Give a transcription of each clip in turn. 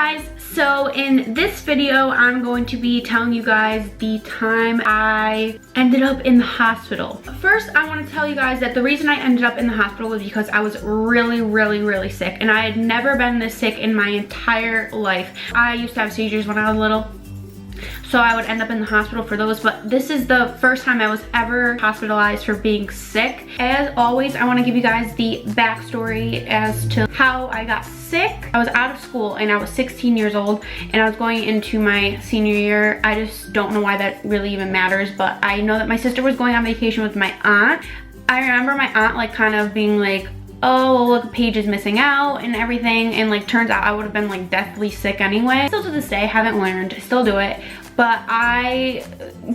guys, so in this video I'm going to be telling you guys the time I ended up in the hospital. First, I want to tell you guys that the reason I ended up in the hospital was because I was really sick, and I had never been this sick in my entire life. I used to have seizures when I was little, so I would end up in the hospital for those, but this is the first time I was ever hospitalized for being sick. As always, I want to give you guys the backstory as to how I got sick. I was out of school and I was 16 years old and I was going into my senior year. I just don't know why that really even matters, but I know that my sister was going on vacation with my aunt. I remember my aunt like kind of being like, oh, well, look, Paige is missing out and everything, and like turns out I would have been like deathly sick anyway. Still to this day, haven't learned, still do it. But I,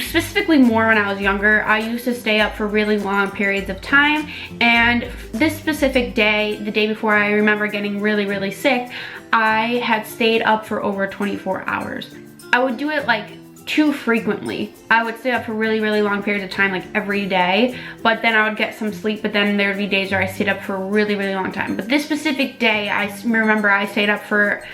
specifically more when I was younger, I used to stay up for really long periods of time. And this specific day, the day before I remember getting really sick, I had stayed up for over 24 hours. I would do it like too frequently. I would stay up for really long periods of time, like every day, but then I would get some sleep, but then there would be days where I stayed up for a really long time. But this specific day, I remember I stayed up for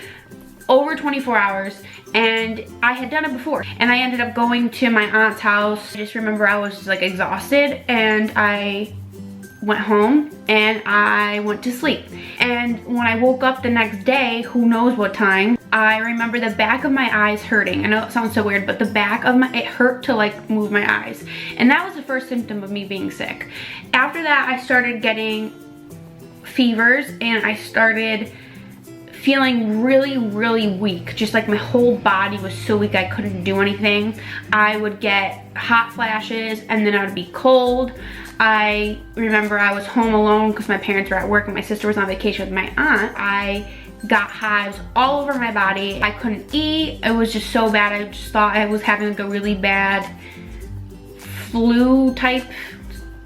over 24 hours, and I had done it before, and I ended up going to my aunt's house. I just remember I was just like exhausted, and I went home and I went to sleep. And when I woke up the next day, who knows what time, I remember the back of my eyes hurting. I know it sounds so weird, but the back of it hurt to like move my eyes. And that was the first symptom of me being sick. After that, I started getting fevers and I started feeling really weak. Just like my whole body was so weak I couldn't do anything. I would get hot flashes and then I would be cold. I remember I was home alone because my parents were at work and my sister was on vacation with my aunt. I got hives all over my body. I couldn't eat. It was just so bad. I just thought I was having like a really bad flu type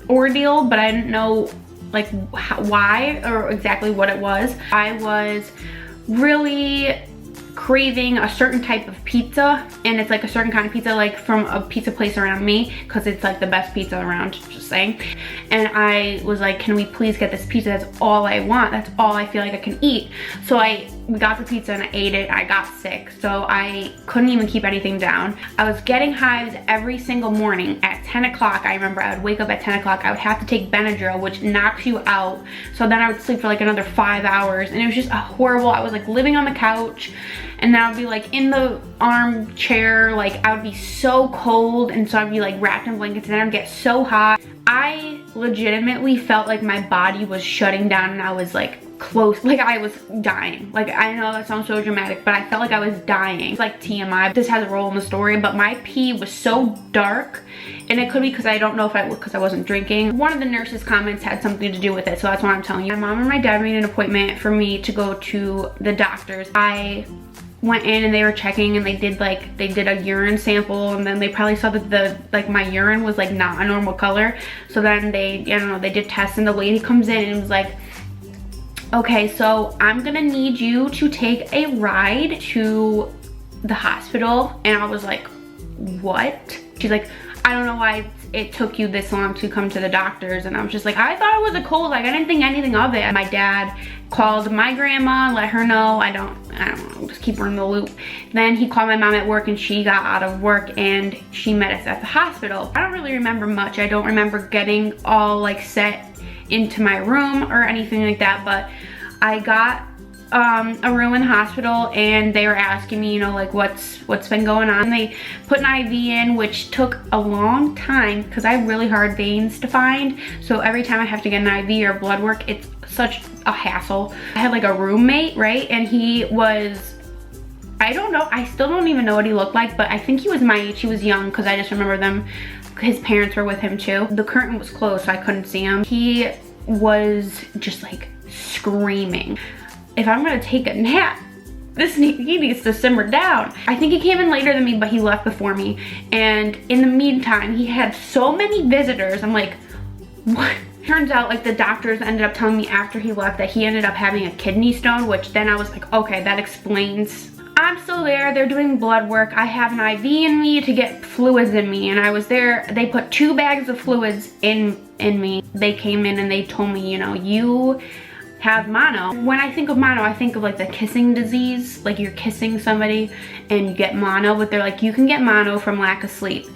ordeal, but I didn't know like why or exactly what it was. I was really craving a certain type of pizza, and it's like a certain kind of pizza, like from a pizza place around me, because it's like the best pizza around, just saying. And I was like, can we please get this pizza? That's all I want. That's all I feel like I can eat. So we got the pizza and I ate it. I got sick, so I couldn't even keep anything down. I was getting hives every single morning at 10 o'clock. I remember I would wake up at 10 o'clock. I would have to take Benadryl, which knocks you out. So then I would sleep for like another 5 hours, and it was just horrible. I was like living on the couch, and then I would be like in the armchair, like I would be so cold, and so I'd be like wrapped in blankets, and then I'd get so hot. I legitimately felt like my body was shutting down and I was like close, like I was dying. Like, I know that sounds so dramatic, but I felt like I was dying. It's like TMI, this has a role in the story, but my pee was so dark, and it could be because I don't know if because I wasn't drinking. One of the nurses' comments had something to do with it, so that's why I'm telling you. My mom and my dad made an appointment for me to go to the doctors. I went in and they were checking, and they did a urine sample, and then they probably saw that my urine was like not a normal color. So then they, I don't know, they did tests, and the lady comes in and was like, okay, so I'm gonna need you to take a ride to the hospital. And I was like, what? She's like, I don't know why it took you this long to come to the doctors. And I was just like, I thought it was a cold, like I didn't think anything of it. My dad called my grandma and let her know. I don't know, just keep her in the loop. Then he called my mom at work, and she got out of work and she met us at the hospital. I don't really remember much. I don't remember getting all like set into my room or anything like that, but I got a room in the hospital, and they were asking me, you know, like what's been going on. They put an IV in, which took a long time because I have really hard veins to find. So every time I have to get an IV or blood work, it's such a hassle. I had like a roommate, right? And he was, I don't know, I still don't even know what he looked like, but I think he was my age. He was young because I just remember his parents were with him too. The curtain was closed, so I couldn't see him. He was just like screaming, if I'm gonna take a nap, he needs to simmer down. I think he came in later than me, but he left before me. And in the meantime, he had so many visitors. I'm like, what? Turns out like the doctors ended up telling me after he left that he ended up having a kidney stone, which then I was like, okay, that explains. I'm still there, they're doing blood work. I have an IV in me to get fluids in me, and I was there. They put 2 bags of fluids in me. They came in and they told me, you know, you have mono. When I think of mono, I think of like the kissing disease, like you're kissing somebody and you get mono, but they're like, you can get mono from lack of sleep.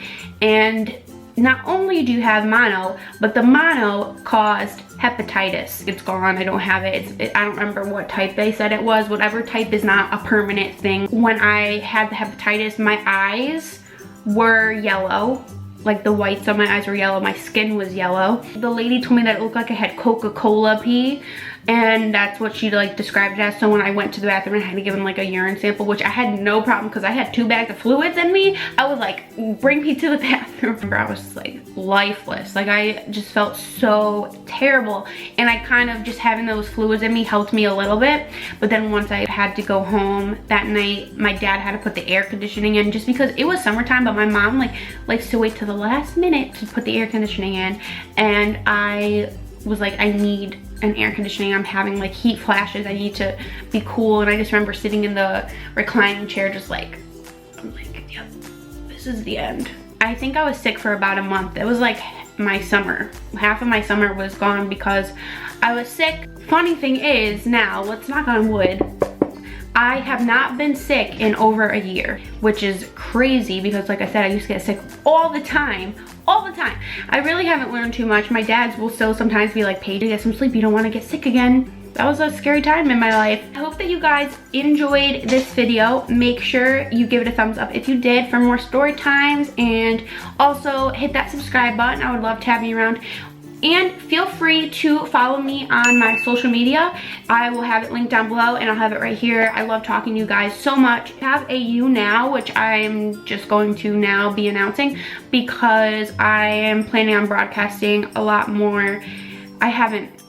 And not only do you have mono, but the mono caused hepatitis. It's gone, I don't have it. I don't remember what type they said it was. Whatever type is not a permanent thing. When I had the hepatitis, my eyes were yellow. Like the whites on my eyes were yellow, my skin was yellow. The lady told me that it looked like I had Coca-Cola pee, and that's what she like described it as. So when I went to the bathroom, I had to give him like a urine sample, which I had no problem because I had 2 bags of fluids in me. I was like, bring me to the bathroom. I was like lifeless. Like I just felt so terrible. And I kind of just having those fluids in me helped me a little bit. But then once I had to go home that night, my dad had to put the air conditioning in just because it was summertime, but my mom like likes to wait till the last minute to put the air conditioning in. And I was like, I need an air conditioning. I'm having like heat flashes. I need to be cool. And I just remember sitting in the reclining chair just like, I'm like, yep, this is the end. I think I was sick for about a month. It was like my summer. Half of my summer was gone because I was sick. Funny thing is now, let's knock on wood, I have not been sick in over a year, which is crazy because like I said, I used to get sick all the time. I really haven't learned too much. My dad will still sometimes be like, Paige, get some sleep, you don't want to get sick again. That was a scary time in my life. I hope that you guys enjoyed this video. Make sure you give it a thumbs up if you did for more story times, and also hit that subscribe button. I would love to have you around. And feel free to follow me on my social media. I will have it linked down below, and I'll have it right here. I love talking to you guys so much. I have a You Now, which I'm just going to now be announcing because I am planning on broadcasting a lot more.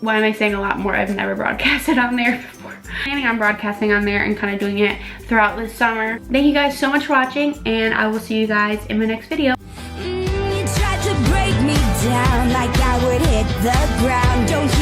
Why am I saying a lot more? I've never broadcasted on there before. Planning on broadcasting on there and kind of doing it throughout this summer. Thank you guys so much for watching, and I will see you guys in my next video. You tried to break me down like I would hit the ground. Don't